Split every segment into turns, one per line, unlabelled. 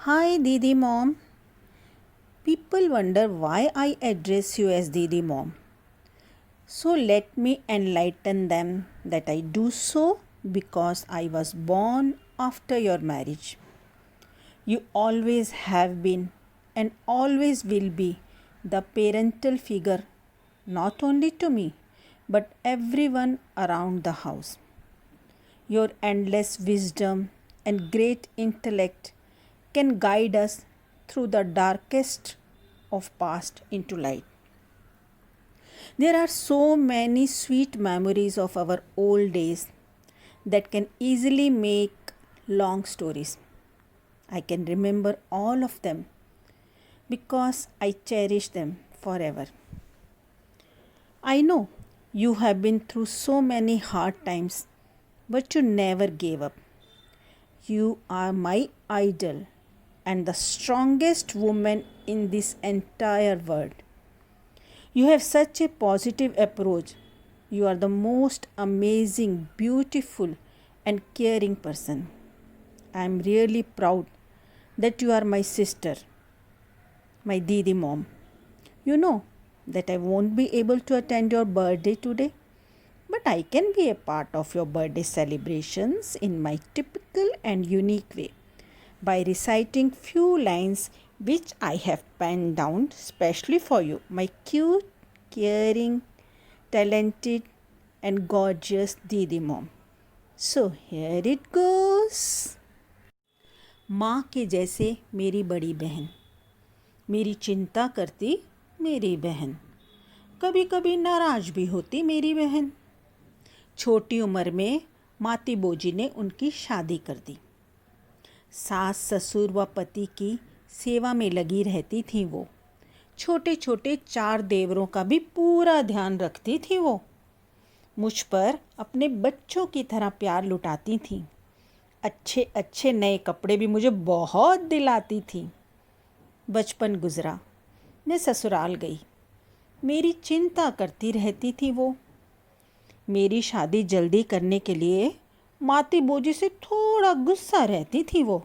Hi, Didi Mom. People wonder why I address you as Didi Mom. So let me enlighten them that I do so because I was born after your marriage. You always have been and always will be the parental figure not only to me but everyone around the house. Your endless wisdom and great intellect can guide us through the darkest of past into light. There are so many sweet memories of our old days that can easily make long stories. I can remember all of them because I cherish them forever. I know you have been through so many hard times, but you never gave up. You are my idol and the strongest woman in this entire world. You have such a positive approach. You are the most amazing, beautiful, and caring person. I am really proud that you are my sister, my Didi Mom. You know that I won't be able to attend your birthday today, but I can be a part of your birthday celebrations in my typical and unique way by reciting few lines which I have penned down specially for you, my cute, caring, talented, and gorgeous Didi Mom. So here it goes. माँ के जैसे मेरी बड़ी बहन, मेरी चिंता करती मेरी बहन, कभी कभी नाराज भी होती मेरी बहन। छोटी उम्र में माती बोजी ने उनकी शादी कर दी। सास ससुर व पति की सेवा में लगी रहती थी वो। छोटे छोटे 4 देवरों का भी पूरा ध्यान रखती थी वो। मुझ पर अपने बच्चों की तरह प्यार लुटाती थी। अच्छे अच्छे नए कपड़े भी मुझे बहुत दिलाती थी। बचपन गुजरा, मैं ससुराल गई। मेरी चिंता करती रहती थी वो। मेरी शादी जल्दी करने के लिए माती बोजी से थोड़ा गुस्सा रहती थी वो।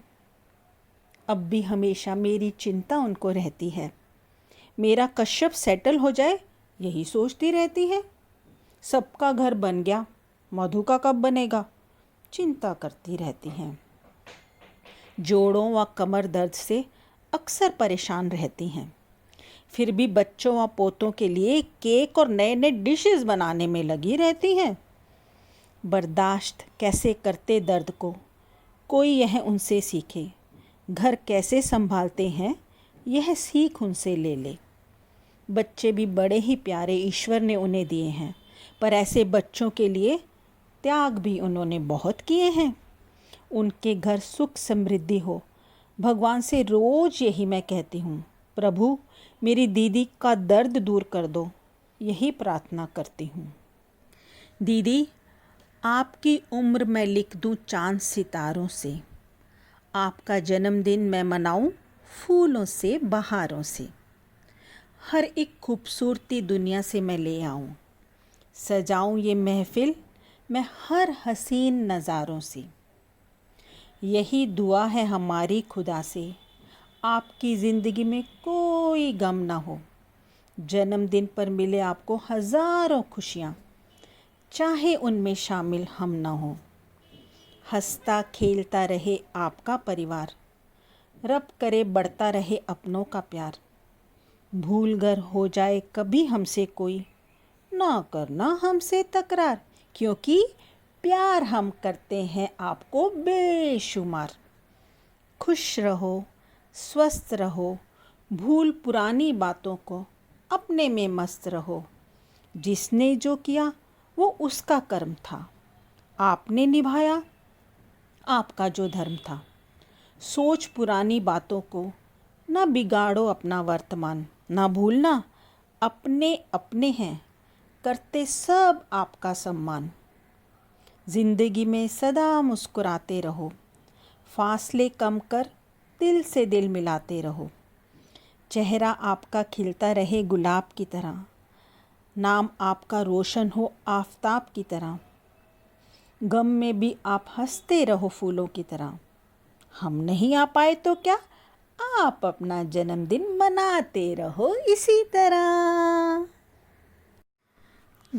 अब भी हमेशा मेरी चिंता उनको रहती है। मेरा कश्यप सेटल हो जाए यही सोचती रहती है। सबका घर बन गया, मधु का कब बनेगा, चिंता करती रहती हैं। जोड़ों व कमर दर्द से अक्सर परेशान रहती हैं। फिर भी बच्चों व पोतों के लिए केक और नए नए डिशेस बनाने में लगी रहती हैं। बर्दाश्त कैसे करते दर्द को, कोई यह उनसे सीखे। घर कैसे संभालते हैं यह सीख उनसे ले ले। बच्चे भी बड़े ही प्यारे ईश्वर ने उन्हें दिए हैं, पर ऐसे बच्चों के लिए त्याग भी उन्होंने बहुत किए हैं। उनके घर सुख समृद्धि हो, भगवान से रोज़ यही मैं कहती हूँ, प्रभु मेरी दीदी का दर्द दूर कर दो, यही प्रार्थना करती हूँ। दीदी, आपकी उम्र मैं लिख दूँ चाँद सितारों से। आपका जन्मदिन मैं मनाऊँ फूलों से, बहारों से। हर एक खूबसूरती दुनिया से मैं ले आऊँ। सजाऊँ ये महफ़िल मैं हर हसीन नज़ारों से। यही दुआ है हमारी खुदा से, आपकी ज़िंदगी में कोई गम ना हो। जन्मदिन पर मिले आपको हज़ारों खुशियाँ, चाहे उनमें शामिल हम ना हो। हंसता खेलता रहे आपका परिवार, रब करे बढ़ता रहे अपनों का प्यार। भूल कर हो जाए कभी हमसे कोई, ना करना हमसे तकरार, क्योंकि प्यार हम करते हैं आपको बेशुमार। खुश रहो, स्वस्थ रहो, भूल पुरानी बातों को, अपने में मस्त रहो। जिसने जो किया वो उसका कर्म था, आपने निभाया आपका जो धर्म था। सोच पुरानी बातों को, ना बिगाड़ो अपना वर्तमान। ना भूलना अपने अपने हैं, करते सब आपका सम्मान। ज़िंदगी में सदा मुस्कुराते रहो, फासले कम कर दिल से दिल मिलाते रहो। चेहरा आपका खिलता रहे गुलाब की तरह, नाम आपका रोशन हो आफताब की तरह। गम में भी आप हंसते रहो फूलों की तरह। हम नहीं आ पाए तो क्या, आप अपना जन्मदिन मनाते रहो इसी तरह.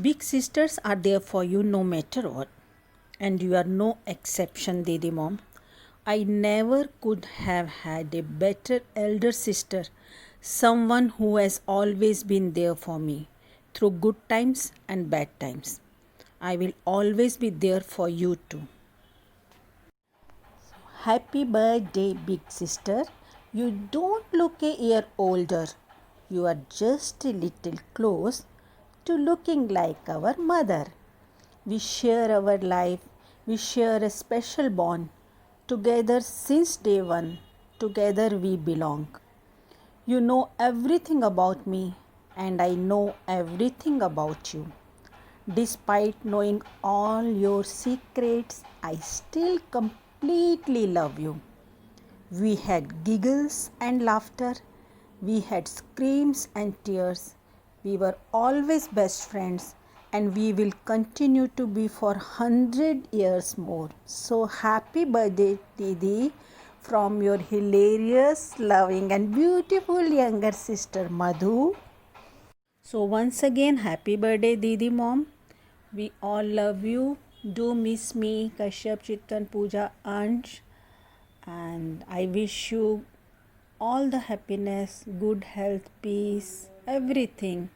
Big sisters are there for you no matter what. And you are no exception, Didi Mom. I never could have had a better elder sister, someone who has always been there for me through good times and bad times. I will always be there for you too. Happy birthday, big sister. You don't look a year older. You are just a little close to looking like our mother. We share our life, we share a special bond. Together since day one, together we belong. You know everything about me, and I know everything about you. Despite knowing all your secrets, I still completely love you. We had giggles and laughter. We had screams and tears. We were always best friends and we will continue to be for 100 years more. So happy birthday, Didi, from your hilarious, loving and beautiful younger sister Madhu. So once again, happy birthday, Didi Mom. We all love you. Do miss me, Kashyap, Chitan, Pooja, Ansh. And I wish you all the happiness, good health, peace, everything.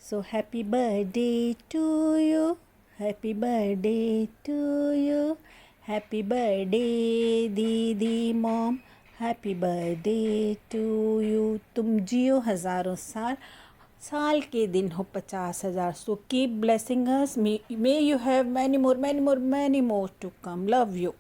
So happy birthday to you. Happy birthday to you. Happy birthday, Didi Mom. Happy birthday to you. तुम जियो हज़ारों साल, साल के दिन हो 50,000. So keep blessing us. May you have many more to come. Love you.